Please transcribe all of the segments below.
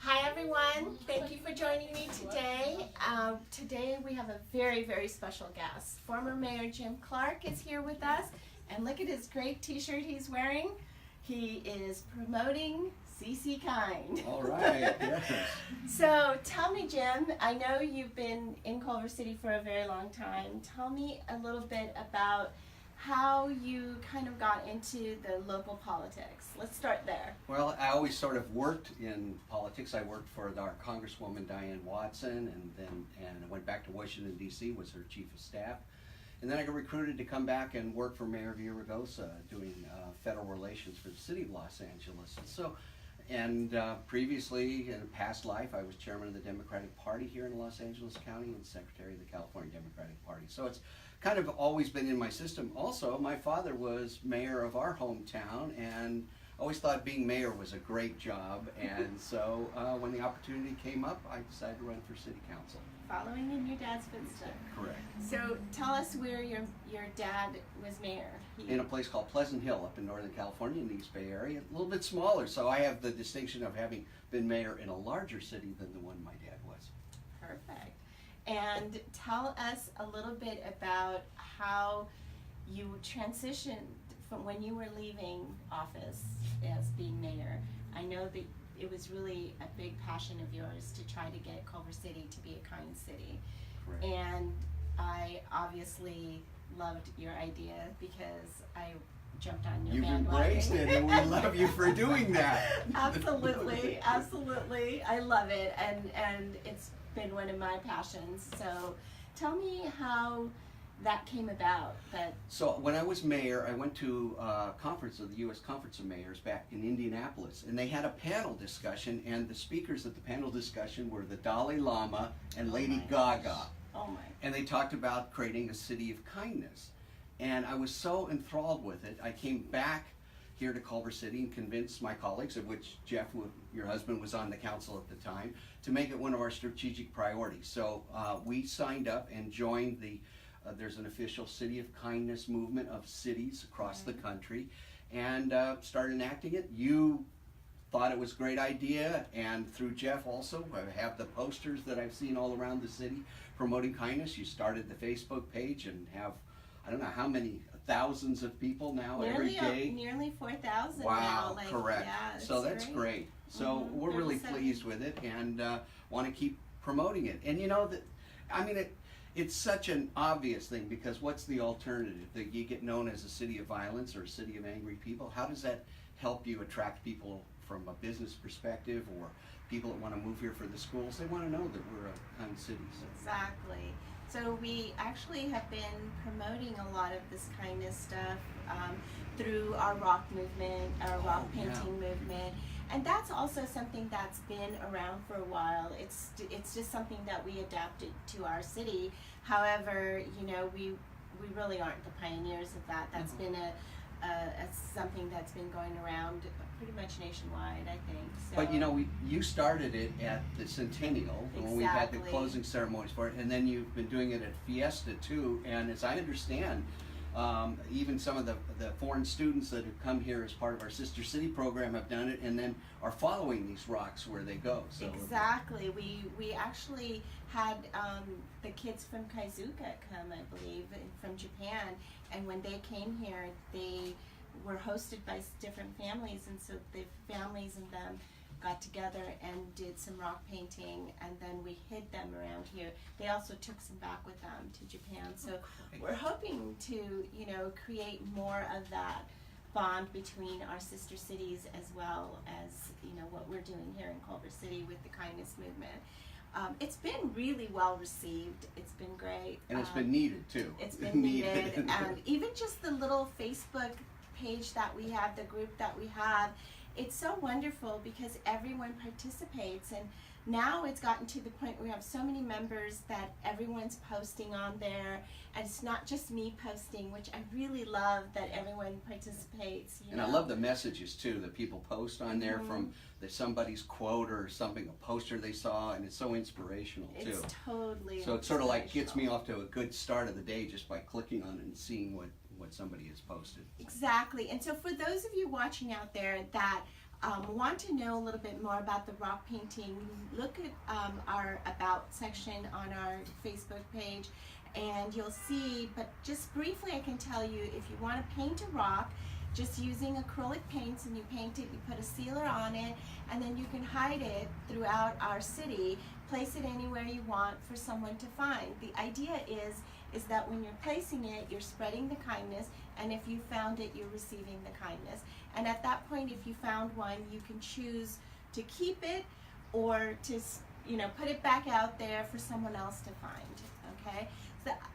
Hi everyone, thank you for joining me today. Today we have a very, very special guest. Former Mayor Jim Clarke is here with us, and look at his great t-shirt he's wearing. He is promoting CCKIND. All right, yes. So tell me, Jim, I know you've been in Culver City for a very long time. Tell me a little bit about how you kind of got into the local politics. Let's start there. Well, I always sort of worked in politics. I worked for our Congresswoman Diane Watson, and I went back to Washington, D.C., was her chief of staff. And then I got recruited to come back and work for Mayor Villaraigosa, doing federal relations for the city of Los Angeles. And previously, in a past life, I was chairman of the Democratic Party here in Los Angeles County and secretary of the California Democratic Party. So it's kind of always been in my system. Also, my father was mayor of our hometown, and always thought being mayor was a great job. And so when the opportunity came up, I decided to run for city council. Following in your dad's footsteps. Correct. So tell us where your dad was mayor. In a place called Pleasant Hill up in Northern California in the East Bay Area, a little bit smaller. So I have the distinction of having been mayor in a larger city than the one my dad was. Perfect. And tell us a little bit about how you transitioned from when you were leaving office as being mayor. I know that it was really a big passion of yours to try to get Culver City to be a kind city. Correct. And I obviously loved your idea because I jumped on your bandwagon. You've embraced it, and we love you for doing that. Absolutely, absolutely. I love it, and it's been one of my passions. So tell me how that came about. So when I was mayor, I went to a conference of the U.S. Conference of Mayors back in Indianapolis, and they had a panel discussion, and the speakers at the panel discussion were the Dalai Lama and Lady Gaga. Oh my. And they talked about creating a city of kindness. And I was so enthralled with it, I came back here to Culver City and convinced my colleagues, of which Jeff, your husband, was on the council at the time, to make it one of our strategic priorities. So we signed up and joined the there's an official City of Kindness movement of cities across the country, and started enacting it. You thought it was a great idea, and through Jeff also, I have the posters that I've seen all around the city promoting kindness. You started the Facebook page and have, I don't know how many thousands of people now every day. Nearly 4,000 wow, now. Correct. Yeah, so that's great. So we're really pleased with it, and want to keep promoting it. And you know, it's such an obvious thing, because what's the alternative? That you get known as a city of violence or a city of angry people. How does that help you attract people from a business perspective, or people that want to move here for the schools? They want to know that we're a kind city. So. Exactly. So we actually have been promoting a lot of this kindness stuff through our rock movement, our rock painting movement. And that's also something that's been around for a while. It's just something that we adapted to our city. However, you know, we really aren't the pioneers of that. That's been something that's been going around pretty much nationwide, I think. So. But you know, you started it at the Centennial when we had the closing ceremonies for it, and then you've been doing it at Fiesta too. And as I understand, even some of the foreign students that have come here as part of our Sister City program have done it, and then are following these rocks where they go. So exactly. We actually had the kids from Kaizuka come, I believe, from Japan, and when they came here, they were hosted by different families, and so the families and them got together and did some rock painting, and then we hid them around here. They also took some back with them to Japan. So we're hoping to, you know, create more of that bond between our sister cities, as well as, you know, what we're doing here in Culver City with the kindness movement. It's been really well received. It's been great. And it's been needed too. It's been needed. And even just the little Facebook page that we have, the group that we have, it's so wonderful because everyone participates, and now it's gotten to the point where we have so many members that everyone's posting on there, and it's not just me posting, which I really love that everyone participates. And I love the messages too that people post on there from somebody's quote or something, a poster they saw, and it's so inspirational too. It's totally so it sort of like gets me off to a good start of the day just by clicking on it and seeing what somebody has posted. Exactly. And so for those of you watching out there that want to know a little bit more about the rock painting, look at our About section on our Facebook page, and you'll see, but just briefly I can tell you, if you want to paint a rock, just using acrylic paints, and you paint it, you put a sealer on it, and then you can hide it throughout our city, place it anywhere you want for someone to find. The idea is that when you're placing it, you're spreading the kindness, and if you found it, you're receiving the kindness. And at that point, if you found one, you can choose to keep it or to, put it back out there for someone else to find, okay?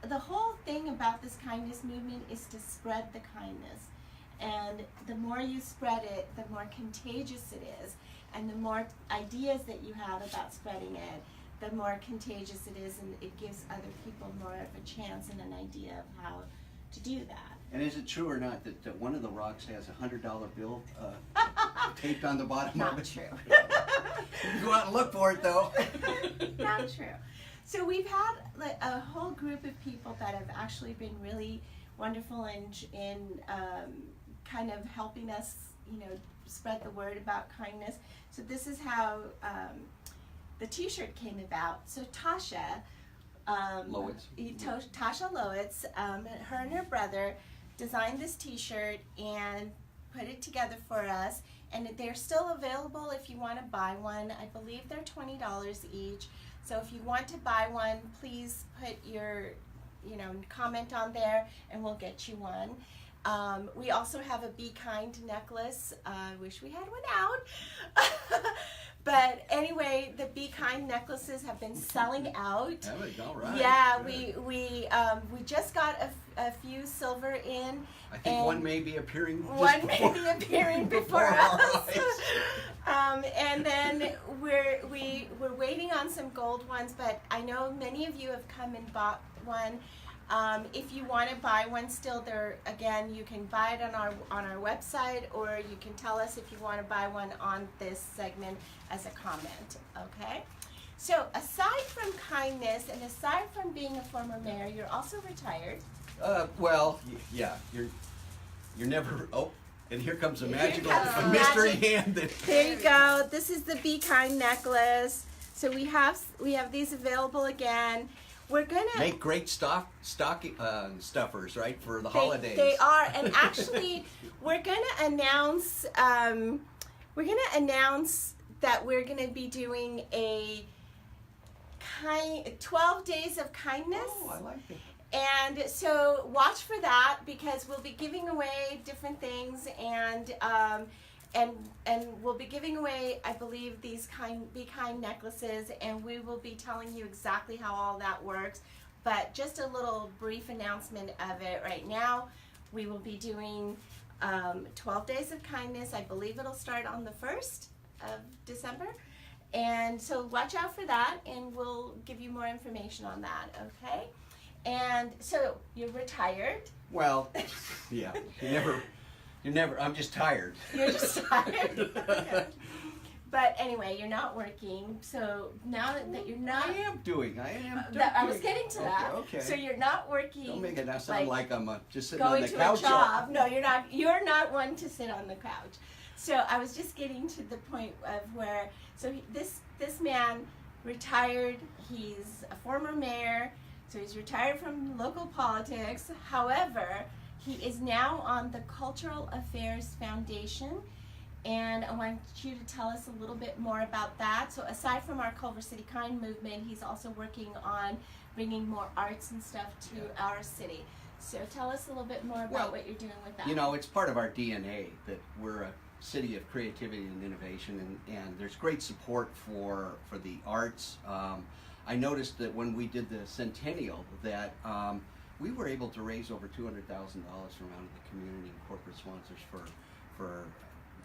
The whole thing about this kindness movement is to spread the kindness. And the more you spread it, the more contagious it is. And the more ideas that you have about spreading it, the more contagious it is, and it gives other people more of a chance and an idea of how to do that. And is it true or not that one of the rocks has a $100 bill taped on the bottom of it? Not true. You go out and look for it, though. Not true. So we've had a whole group of people that have actually been really wonderful in kind of helping us, spread the word about kindness. So this is how the T-shirt came about. So Tasha Lowitz. Tasha Lowitz, her and her brother designed this T-shirt and put it together for us, and they're still available if you want to buy one. I believe they're $20 each. So if you want to buy one, please put your comment on there, and we'll get you one. We also have a Be Kind necklace. I wish we had one out. But anyway, the Be Kind necklaces have been selling out. Have it? All right. Yeah, good. we just got a few silver in. I think one may be appearing just One before, may be appearing before our us. eyes. And then we're waiting on some gold ones, but I know many of you have come and bought one. If you want to buy one still, again, you can buy it on our website, or you can tell us if you want to buy one on this segment as a comment, okay? So aside from kindness and aside from being a former mayor, you're also retired. Well, yeah, you're never. Oh, and here comes a magical comes the mystery magic. hand. There you go. This is the Be Kind necklace. So we have these available again. We're gonna Make great stocking stuffers, right, for the holidays. They are, and actually, we're gonna announce that we're gonna be doing a 12 days of kindness. Oh, I like it. And so watch for that, because we'll be giving away different things, and we'll be giving away, I believe, these Be Kind necklaces, and we will be telling you exactly how all that works. But just a little brief announcement of it right now. We will be doing 12 Days of Kindness. I believe it'll start on the 1st of December. And so watch out for that, and we'll give you more information on that, okay? And so you're retired. Well, yeah, you're never. I'm just tired. You're just tired. Okay. But anyway, you're not working. So now that you're not, I am doing. I was getting to that. Okay. So you're not working. Don't make it now sound like I'm just sitting going on the to couch. a job. No, you're not. You're not one to sit on the couch. So I was just getting to the point of where. So this man retired. He's a former mayor. So he's retired from local politics. However, he is now on the Cultural Affairs Foundation, and I want you to tell us a little bit more about that. So aside from our Culver City Kind movement, he's also working on bringing more arts and stuff to our city. So tell us a little bit more about what you're doing with that. You know, it's part of our DNA that we're a city of creativity and innovation, and there's great support for the arts. I noticed that when we did the centennial that we were able to raise over $200,000 from out of the community and corporate sponsors for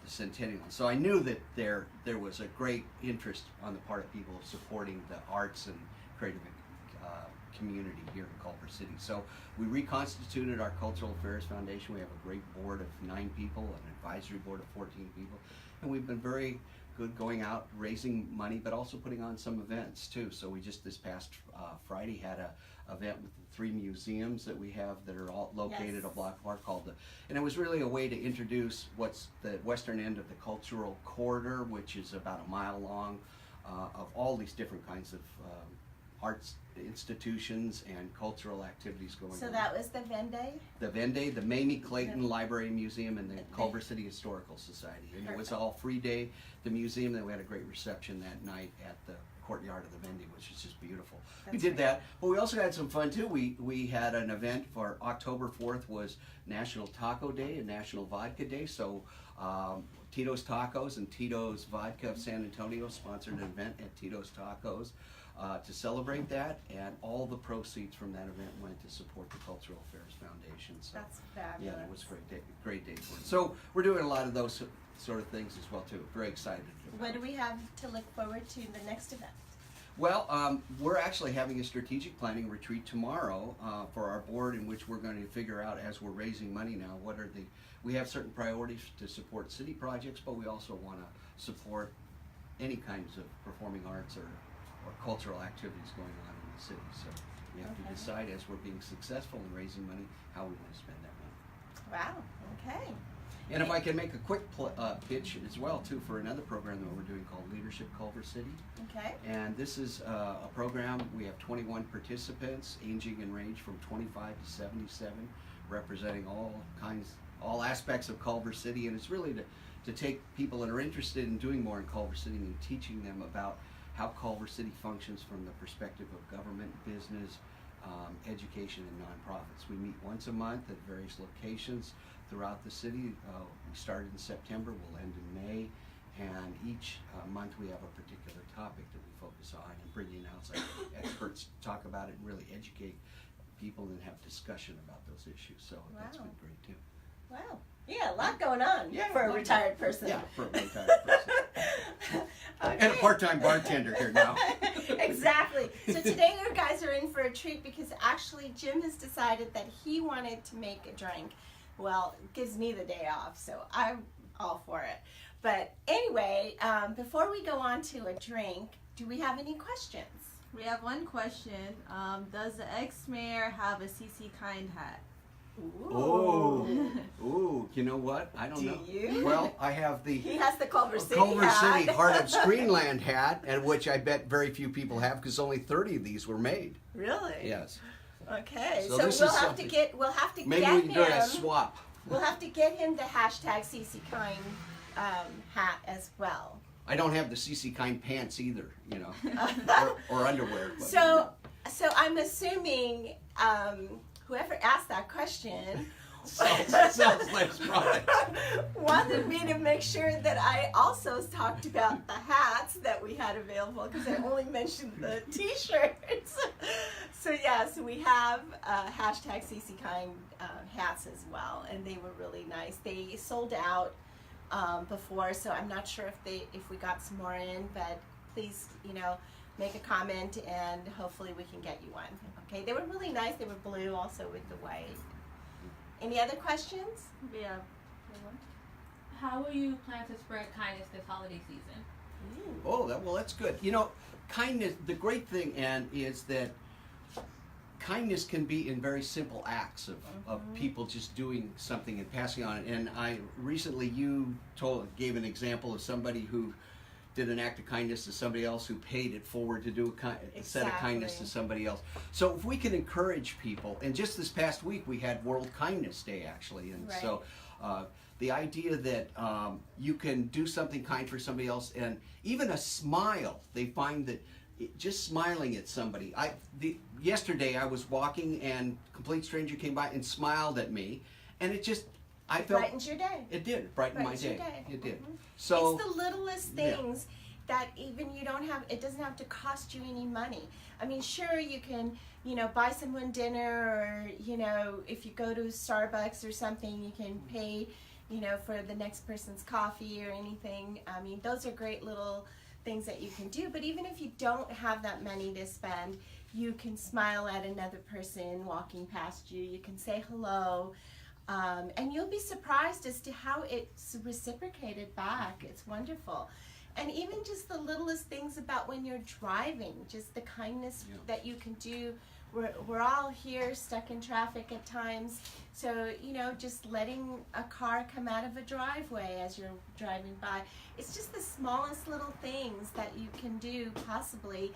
the centennial. So I knew that there was a great interest on the part of people supporting the arts and creative community here in Culver City. So we reconstituted our Cultural Affairs Foundation. We have a great board of 9 people, an advisory board of 14 people, and we've been very good going out, raising money, but also putting on some events too. So we just this past Friday had a event with the 3 museums that we have that are all located Yes. a block apart called and it was really a way to introduce what's the western end of the cultural corridor, which is about a mile long, of all these different kinds of arts institutions and cultural activities going on. So that was the Vende? The Vende, the Mamie Clayton Yeah. Library and Museum, and the Culver City Historical Society. And it was Perfect. all free day. The museum, then we had a great reception that night at the courtyard of the Vende, which is just beautiful. We That's did great. that, but we also had some fun too. We had an event for October 4th was National Taco Day and National Vodka Day. So Tito's Tacos and Tito's Vodka of San Antonio sponsored an event at Tito's Tacos to celebrate that, and all the proceeds from that event went to support the Cultural Affairs Foundation. So That's fabulous. yeah, it was a great day for it. So we're doing a lot of those sort of things as well too. Very excited. What do we have to look forward to in the next event? Well, we're actually having a strategic planning retreat tomorrow for our board, in which we're going to figure out, as we're raising money now, we have certain priorities to support city projects, but we also want to support any kinds of performing arts or cultural activities going on in the city. So we have Okay. to decide, as we're being successful in raising money, how we want to spend that money. Wow, okay. And if I can make a quick pitch as well too for another program that we're doing called Leadership Culver City. Okay. And this is a program, we have 21 participants, aging in range from 25 to 77, representing all aspects of Culver City. And it's really to take people that are interested in doing more in Culver City and teaching them about how Culver City functions from the perspective of government, business, education, and nonprofits. We meet once a month at various locations throughout the city. We started in September, we'll end in May, and each month we have a particular topic that we focus on and bring in outside experts to talk about it and really educate people and have discussion about those issues. So that's Wow. been great too. Wow. Yeah, a lot going on Yeah, for a a lot retired person. Yeah, for a retired person. Okay. And a part-time bartender here now. Exactly. So today you guys are in for a treat because actually Jim has decided that he wanted to make a drink. Well, it gives me the day off, so I'm all for it. But anyway, before we go on to a drink, do we have any questions? We have one question. Does the ex-mayor have a CC Kind hat? Ooh, you know what? I don't Do know. you? Well, I have the He has the Culver City Culver hat. City Heart of Screenland hat, and which I bet very few people have because only 30 of these were made. Really? Yes. Okay. So So this we'll is have something- to get Maybe get we can do a him. swap. We'll have to get him the hashtag CCKInd hat as well. I don't have the CC Kind pants either, you know, or underwear. But, So I'm assuming whoever asked that question sounds like product. wanted me to make sure that I also talked about the hats that we had available because I only mentioned the t-shirts. So we have hashtag CCKind hats as well, and they were really nice. They sold out before, so I'm not sure if we got some more in, but please, make a comment and hopefully we can get you one. Okay, they were really nice. They were blue also with the white. Any other questions? We have one. How will you plan to spread kindness this holiday season? Oh, that's good. Kindness, the great thing, Ann, is that kindness can be in very simple acts of people just doing something and passing on it. And you gave an example of somebody who did an act of kindness to somebody else who paid it forward to do a set of kindness to Exactly. somebody else. So if we can encourage people, and just this past week we had World Kindness Day actually, and Right. so the idea that you can do something kind for somebody else, and even a smile, they find that just smiling at somebody. Yesterday I was walking and a complete stranger came by and smiled at me, and it felt Brightens your day. it did brighten my Brightens your day. day. It did. Mhm. So It's the littlest yeah. things that even it doesn't have to cost you any money. I mean, sure, you can, buy someone dinner, or, if you go to Starbucks or something, you can pay, for the next person's coffee or anything. I mean, those are great little things that you can do. But even if you don't have that money to spend, you can smile at another person walking past you. You can say hello. And you'll be surprised as to how it's reciprocated back. It's wonderful. And even just the littlest things about when you're driving, just the kindness that you can do. We're all here stuck in traffic at times, so just letting a car come out of a driveway as you're driving by. It's just the smallest little things that you can do possibly,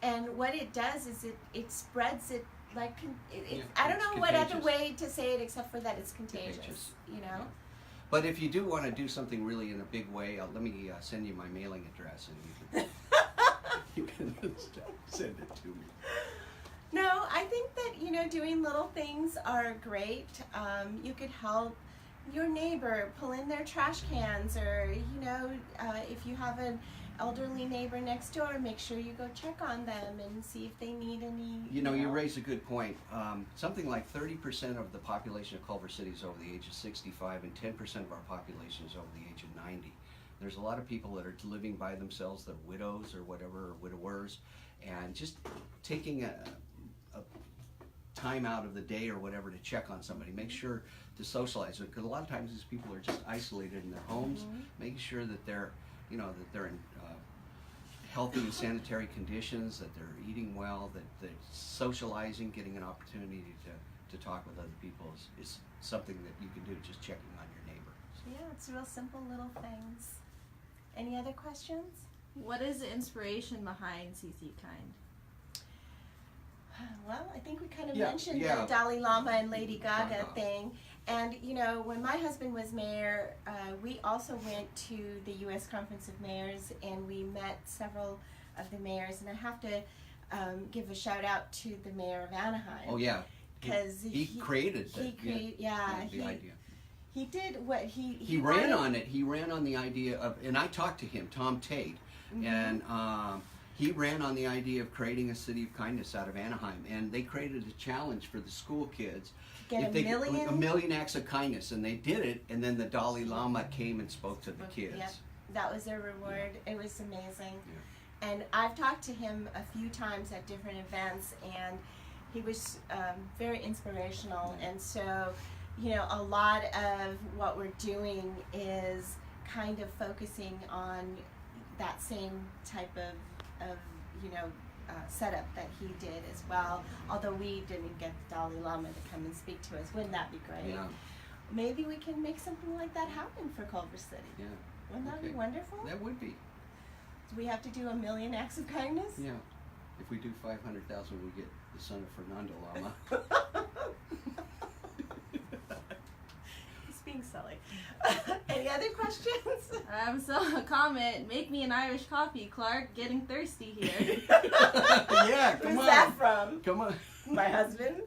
and what it does is it spreads it like I don't know what other way to say it except for that it's contagious. Yeah. But if you do want to do something really in a big way, let me send you my mailing address, and you can send it to me. No, I think that, doing little things are great. You could help your neighbor pull in their trash cans, or, if you have an elderly neighbor next door, make sure you go check on them and see if they need any. You raise a good point. Something like 30% of the population of Culver City is over the age of 65, and 10% of our population is over the age of 90. There's a lot of people that are living by themselves, they're widows or whatever, or widowers, and just taking a time out of the day or whatever to check on somebody, make sure to socialize it, because a lot of times these people are just isolated in their homes, making sure that they're in healthy and sanitary conditions, that they're eating well, that they're socializing, getting an opportunity to talk with other people is something that you can do, just checking on your neighbor. Yeah, it's real simple little things. Any other questions? What is the inspiration behind CC Kind? Well, I think we kind of mentioned the Dalai Lama and Lady Gaga thing. And, when my husband was mayor, we also went to the U.S. Conference of Mayors, and we met several of the mayors. And I have to give a shout out to the mayor of Anaheim. Oh, yeah. Because he created the idea. He did what he ran on it. He ran on the idea of, and I talked to him, Tom Tate, and he ran on the idea of creating a city of kindness out of Anaheim, and they created a challenge for the school kids. Get a million acts of kindness, and they did it, and then the Dalai Lama came and spoke to the kids. Yep, that was their reward. It was amazing. Yeah. And I've talked to him a few times at different events, and he was very inspirational. And so, a lot of what we're doing is kind of focusing on that same type of setup that he did as well. Although we didn't get the Dalai Lama to come and speak to us. Wouldn't that be great? Yeah. Maybe we can make something like that happen for Culver City. Yeah. Wouldn't that be wonderful? That would be. Do we have to do 1 million acts of kindness? Yeah. If we do 500,000, we get the son of Fernando Lama. He's being silly. Any other questions? So a comment, make me an Irish coffee, Clarke, getting thirsty here. Yeah, come on. Who's that from? Come on. My husband?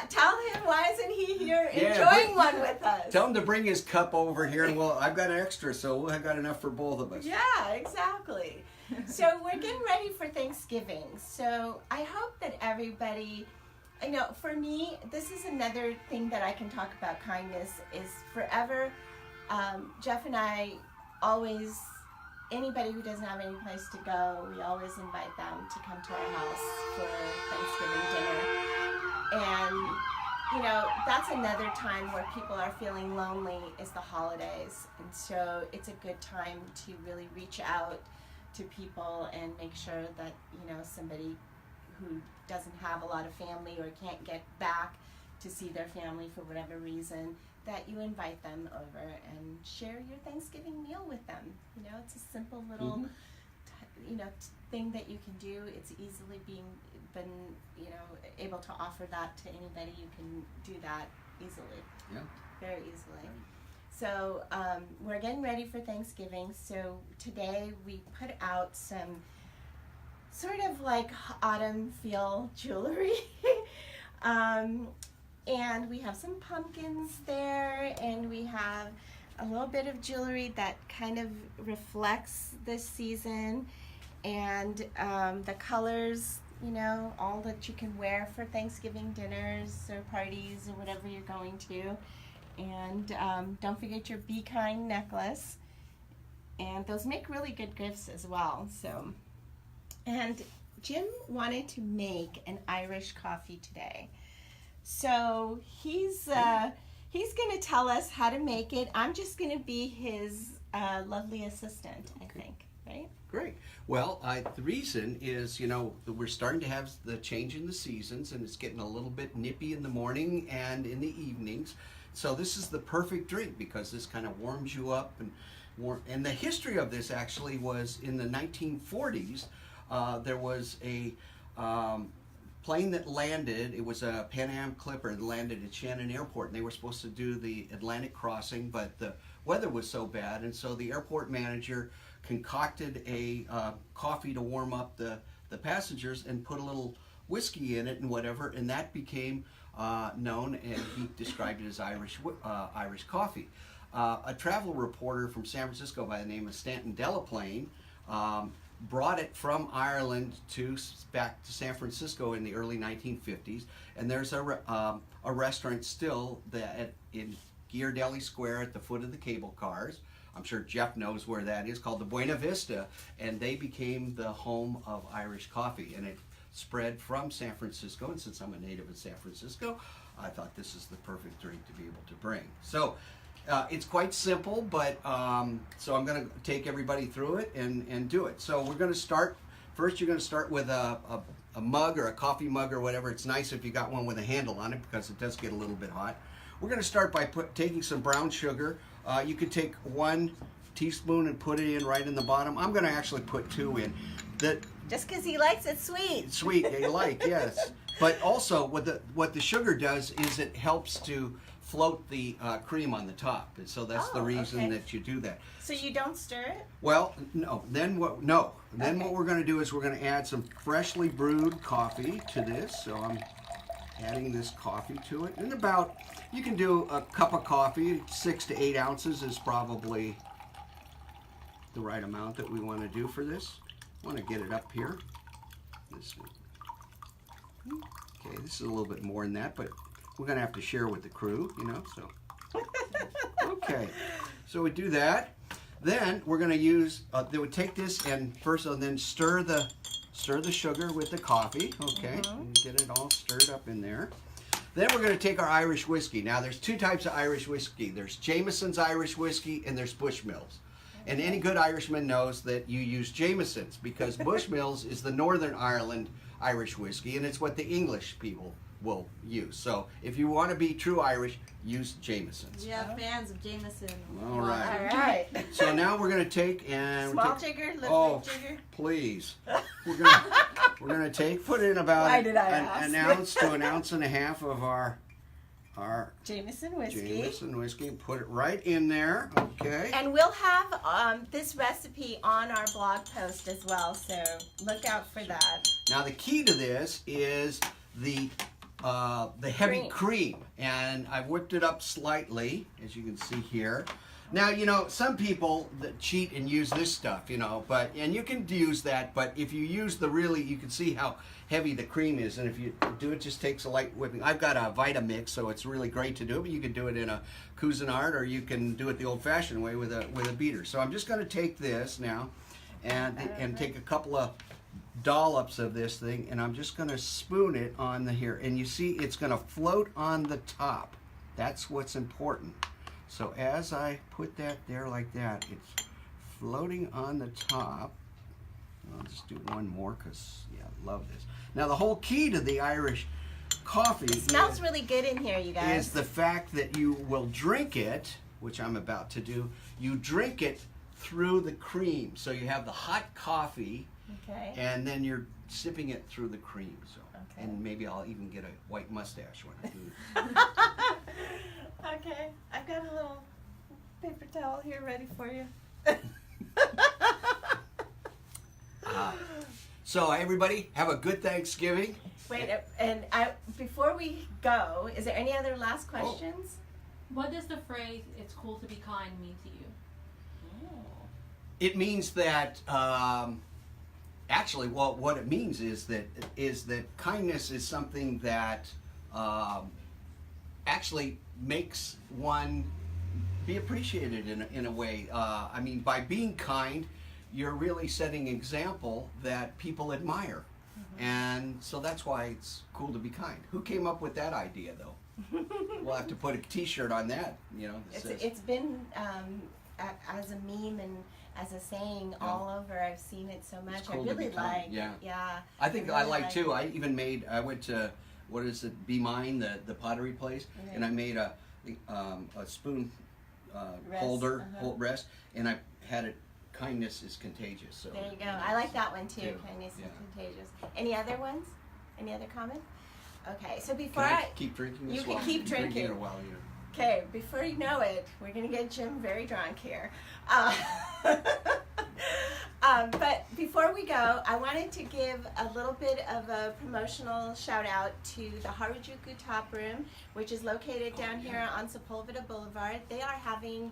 Tell him, why isn't he here enjoying one with us? Tell him to bring his cup over here, and I've got an extra, so I've got enough for both of us. Yeah, exactly. So we're getting ready for Thanksgiving. So I hope that everybody, for me, this is another thing that I can talk about kindness is forever. Jeff and I always, anybody who doesn't have any place to go, we always invite them to come to our house for Thanksgiving dinner. And, that's another time where people are feeling lonely is the holidays. And so it's a good time to really reach out to people and make sure that, somebody who doesn't have a lot of family or can't get back to see their family for whatever reason, that you invite them over and share your Thanksgiving meal with them. It's a simple little, thing that you can do. It's easily been able to offer that to anybody. You can do that easily. Yeah. Very easily. So we're getting ready for Thanksgiving. So today we put out some sort of like autumn feel jewelry. And we have some pumpkins there, and we have a little bit of jewelry that kind of reflects this season, and the colors, all that you can wear for Thanksgiving dinners or parties or whatever you're going to. And don't forget your Be Kind necklace, and those make really good gifts as well. So, and Jim wanted to make an Irish coffee today. So he's going to tell us how to make it. I'm just going to be his lovely assistant, I think, right? Great. Well, the reason is, that we're starting to have the change in the seasons, and it's getting a little bit nippy in the morning and in the evenings. So this is the perfect drink because this kind of warms you up. And the history of this actually was in the 1940s. There was a plane that landed. It was a Pan Am Clipper that landed at Shannon Airport, and they were supposed to do the Atlantic crossing, but the weather was so bad, and so the airport manager concocted a coffee to warm up the passengers and put a little whiskey in it and whatever, and that became known, and he described it as Irish coffee. A travel reporter from San Francisco by the name of Stanton Delaplane brought it from Ireland back to San Francisco in the early 1950s, and there's a restaurant still in Ghirardelli Square at the foot of the cable cars. I'm sure Jeff knows where that is, called the Buena Vista, and they became the home of Irish coffee, and it spread from San Francisco, and since I'm a native of San Francisco, I thought this is the perfect drink to be able to bring. So it's quite simple, but so I'm going to take everybody through it and do it. So we're going to start, first you're going to start with a mug or a coffee mug or whatever. It's nice if you got one with a handle on it because it does get a little bit hot. We're going to start by taking some brown sugar. You could take 1 teaspoon and put it in right in the bottom. I'm going to actually put 2 in. Just because he likes it sweet. Sweet, they like, yes. But also, what the sugar does is it helps to float the cream on the top, and so that's the reason that you do that. So you don't stir it? Well, no. Then what? No. Then what we're going to do is we're going to add some freshly brewed coffee to this. So I'm adding this coffee to it, and you can do a cup of coffee. 6 to 8 ounces is probably the right amount that we want to do for this. I want to get it up here. Okay, this is a little bit more than that, but we're going to have to share with the crew, so. Okay, so we do that. Then we're going to use, they would take this and first and then stir the sugar with the coffee, okay? And get it all stirred up in there. Then we're going to take our Irish whiskey. Now there's 2 types of Irish whiskey. There's Jameson's Irish whiskey and there's Bushmills. And any good Irishman knows that you use Jameson's because Bushmills is the Northern Ireland Irish whiskey, and it's what the English people will use. So if you want to be true Irish, use Jameson's. Yeah, fans of Jameson. All right. All right. So now we're going to take and Small jigger, little big jigger. Please. We're going to put in about Why did I an ask? ounce to 1.5 ounces of our Jameson whiskey. Jameson whiskey. Put it right in there. Okay. And we'll have this recipe on our blog post as well, so look out for that. Now the key to this is the heavy cream, and I've whipped it up slightly, as you can see here. Now, some people that cheat and use this stuff, and you can use that, but if you use you can see how heavy the cream is, and if you do it, just takes a light whipping. I've got a Vitamix, so it's really great to do it, but you can do it in a Cuisinart, or you can do it the old-fashioned way with a beater. So I'm just going to take this now and take a couple of dollops of this thing, and I'm just going to spoon it on here, and you see it's going to float on the top. That's what's important. So as I put that there like that, it's floating on the top. I'll just do one more because, I love this. Now the whole key to the Irish coffee smells really good in here, you guys. is the fact that you will drink it, which I'm about to do. You drink it through the cream. So you have the hot coffee, and then you're sipping it through the cream. So, and maybe I'll even get a white mustache when I do it. Okay, I've got a little paper towel here ready for you. So everybody, have a good Thanksgiving. Wait, and before we go, is there any other last questions? What does the phrase "it's cool to be kind" mean to you? It means that actually, what it means is that kindness is something that actually makes one be appreciated in a way. I mean, by being kind, you're really setting an example that people admire. And so that's why it's cool to be kind. Who came up with that idea, though? We'll have to put a T-shirt on that, that says. It's been as a meme and as a saying Yeah. all over. I've seen it so much. cool I to really become, like. yeah. I think really I like like too. it. I even made. I went to what is it? Be Mine, the pottery place, Okay. and I made a spoon Rest, holder, uh-huh. rest, and I had it. Kindness is contagious. So There you go. I like that one too. Too. Kindness Yeah. is contagious. Any other ones? Any other comments? Okay, so before Can I keep drinking this? You can while keep drinking drinking. it while you. Okay, before you know it, we're gonna get Jim very drunk here. But before we go, I wanted to give a little bit of a promotional shout out to the Harajuku Top Room, which is located down here on Sepulveda Boulevard. They are having,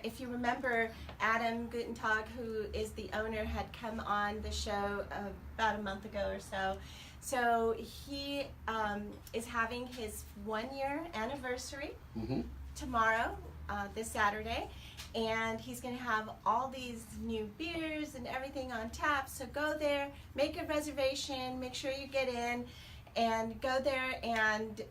if you remember, Adam Gutentag, who is the owner, had come on the show about a month ago or so. So he is having his 1-year anniversary Mm-hmm. tomorrow, this Saturday, and he's going to have all these new beers and everything on tap. So go there, make a reservation, make sure you get in, and go there and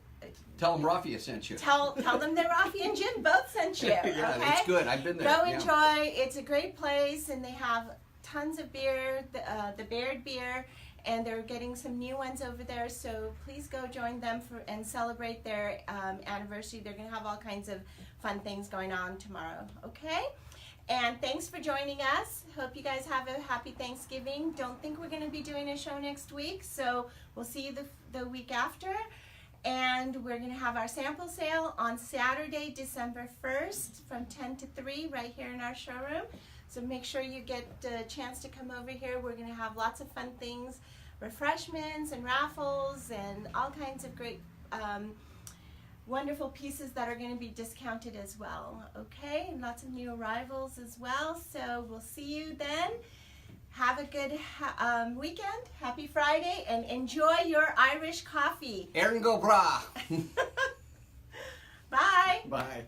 Tell them Raffia sent you. tell them that Rafi and Jim both sent you. Yeah, Okay? it's good. I've been there. Go yeah. enjoy. It's a great place, and they have tons of beer, the Baird beer, and they're getting some new ones over there. So please go join them and celebrate their anniversary. They're going to have all kinds of fun things going on tomorrow. Okay? And thanks for joining us. Hope you guys have a happy Thanksgiving. Don't think we're going to be doing a show next week, so we'll see you the week after. And we're going to have our sample sale on Saturday, December 1st from 10 to 3 right here in our showroom. So make sure you get a chance to come over here. We're going to have lots of fun things, refreshments and raffles and all kinds of great, wonderful pieces that are going to be discounted as well. Okay, and lots of new arrivals as well. So we'll see you then. Have a good weekend. Happy Friday, and enjoy your Irish coffee. Erin go bra. Bye. Bye.